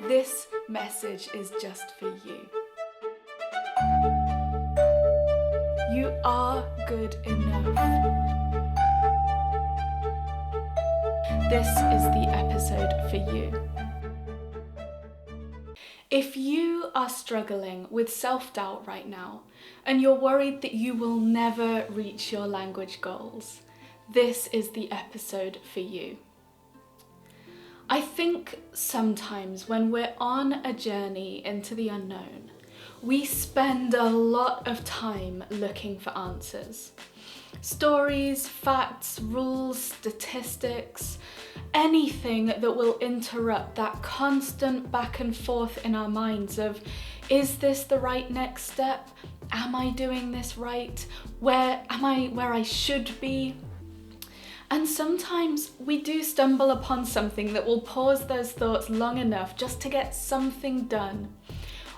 this message is just for you. You are good enough. This is the episode for you. If you are struggling with self-doubt right now, and you're worried that you will never reach your language goals, this is the episode for you. I think sometimes when we're on a journey into the unknown, we spend a lot of time looking for answers. Stories, facts, rules, statistics, anything that will interrupt that constant back and forth in our minds of, is this the right next step? Am I doing this right? Am I where I should be? And sometimes we do stumble upon something that will pause those thoughts long enough just to get something done,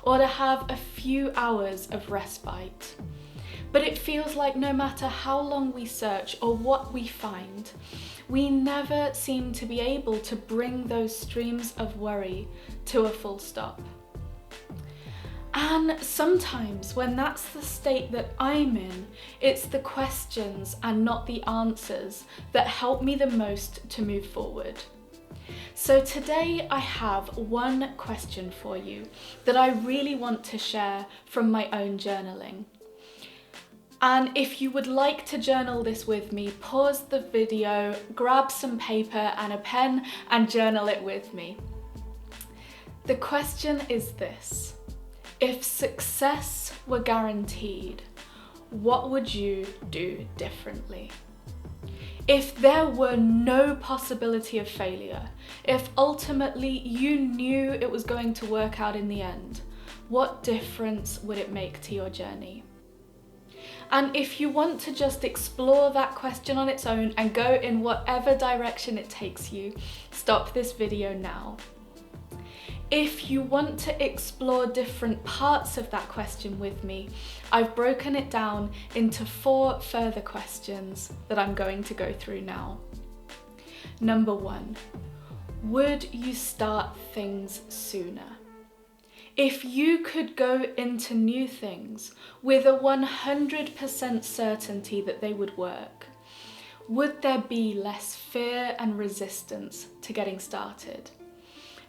or to have a few hours of respite. But it feels like no matter how long we search or what we find, we never seem to be able to bring those streams of worry to a full stop. And sometimes when that's the state that I'm in, it's the questions and not the answers that help me the most to move forward. So today I have one question for you that I really want to share from my own journaling. And if you would like to journal this with me, pause the video, grab some paper and a pen and journal it with me. The question is this: if success were guaranteed, what would you do differently? If there were no possibility of failure, if ultimately you knew it was going to work out in the end, what difference would it make to your journey? And if you want to just explore that question on its own and go in whatever direction it takes you, stop this video now. If you want to explore different parts of that question with me, I've broken it down into 4 further questions that I'm going to go through now. Number 1, would you start things sooner? If you could go into new things with a 100% certainty that they would work, would there be less fear and resistance to getting started?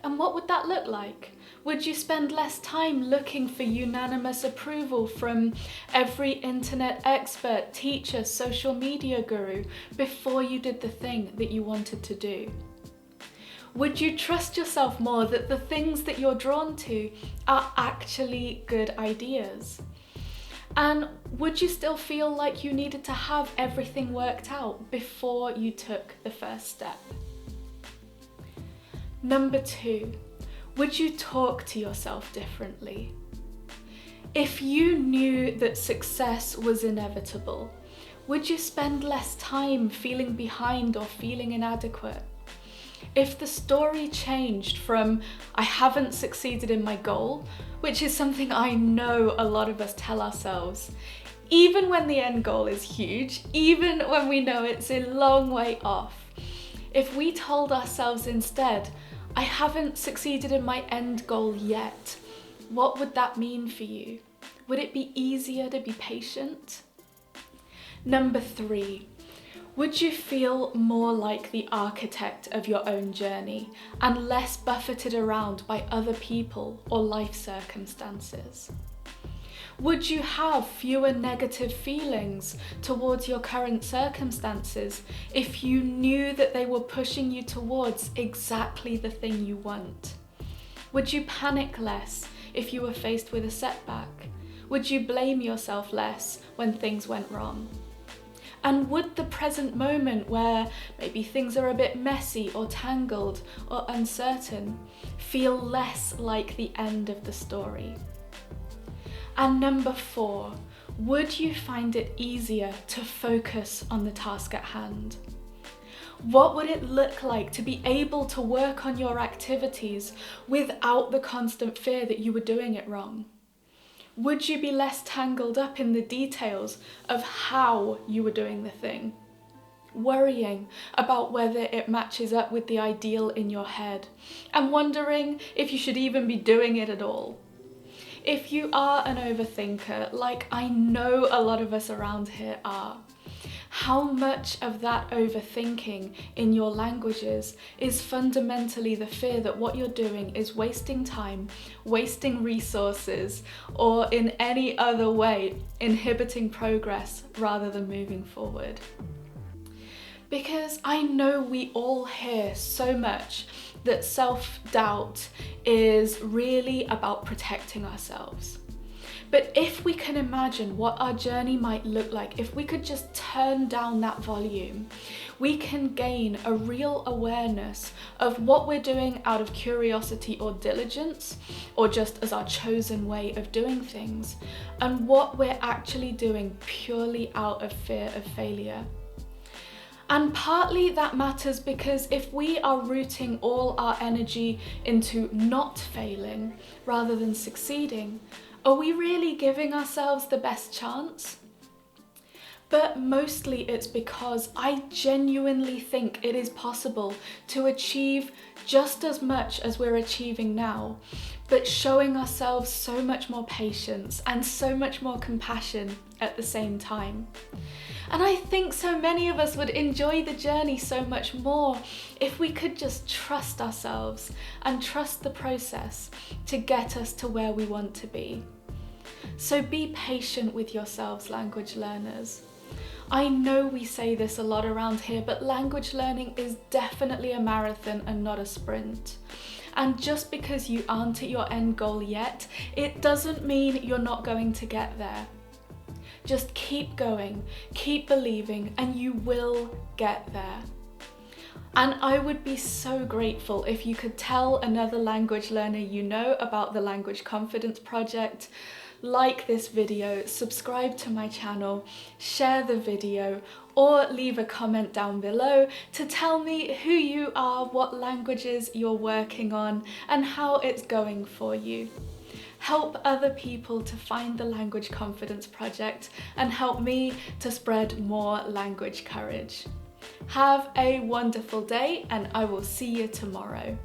And what would that look like? Would you spend less time looking for unanimous approval from every internet expert, teacher, social media guru before you did the thing that you wanted to do? Would you trust yourself more that the things that you're drawn to are actually good ideas? And would you still feel like you needed to have everything worked out before you took the first step? Number 2, would you talk to yourself differently? If you knew that success was inevitable, would you spend less time feeling behind or feeling inadequate? If the story changed from, I haven't succeeded in my goal, which is something I know a lot of us tell ourselves, even when the end goal is huge, even when we know it's a long way off, if we told ourselves instead, I haven't succeeded in my end goal yet, what would that mean for you? Would it be easier to be patient? Number 3, would you feel more like the architect of your own journey and less buffeted around by other people or life circumstances? Would you have fewer negative feelings towards your current circumstances if you knew that they were pushing you towards exactly the thing you want? Would you panic less if you were faced with a setback? Would you blame yourself less when things went wrong? And would the present moment where maybe things are a bit messy or tangled or uncertain feel less like the end of the story? And number 4, would you find it easier to focus on the task at hand? What would it look like to be able to work on your activities without the constant fear that you were doing it wrong? Would you be less tangled up in the details of how you were doing the thing? worrying about whether it matches up with the ideal in your head, and wondering if you should even be doing it at all. If you are an overthinker, like I know a lot of us around here are, how much of that overthinking in your languages is fundamentally the fear that what you're doing is wasting time, wasting resources, or in any other way inhibiting progress rather than moving forward? Because I know we all hear so much that self-doubt is really about protecting ourselves. But if we can imagine what our journey might look like, if we could just turn down that volume, we can gain a real awareness of what we're doing out of curiosity or diligence, or just as our chosen way of doing things, and what we're actually doing purely out of fear of failure. And partly that matters because if we are rooting all our energy into not failing rather than succeeding, are we really giving ourselves the best chance? But mostly it's because I genuinely think it is possible to achieve just as much as we're achieving now, but showing ourselves so much more patience and so much more compassion at the same time. And I think so many of us would enjoy the journey so much more if we could just trust ourselves and trust the process to get us to where we want to be. So be patient with yourselves, language learners. I know we say this a lot around here, but language learning is definitely a marathon and not a sprint. And just because you aren't at your end goal yet, it doesn't mean you're not going to get there. Just keep going, keep believing, and you will get there. And I would be so grateful if you could tell another language learner you know about the Language Confidence Project, like this video, subscribe to my channel, share the video, or leave a comment down below to tell me who you are, what languages you're working on, and how it's going for you. Help other people to find the Language Confidence Project and help me to spread more language courage. Have a wonderful day, and I will see you tomorrow.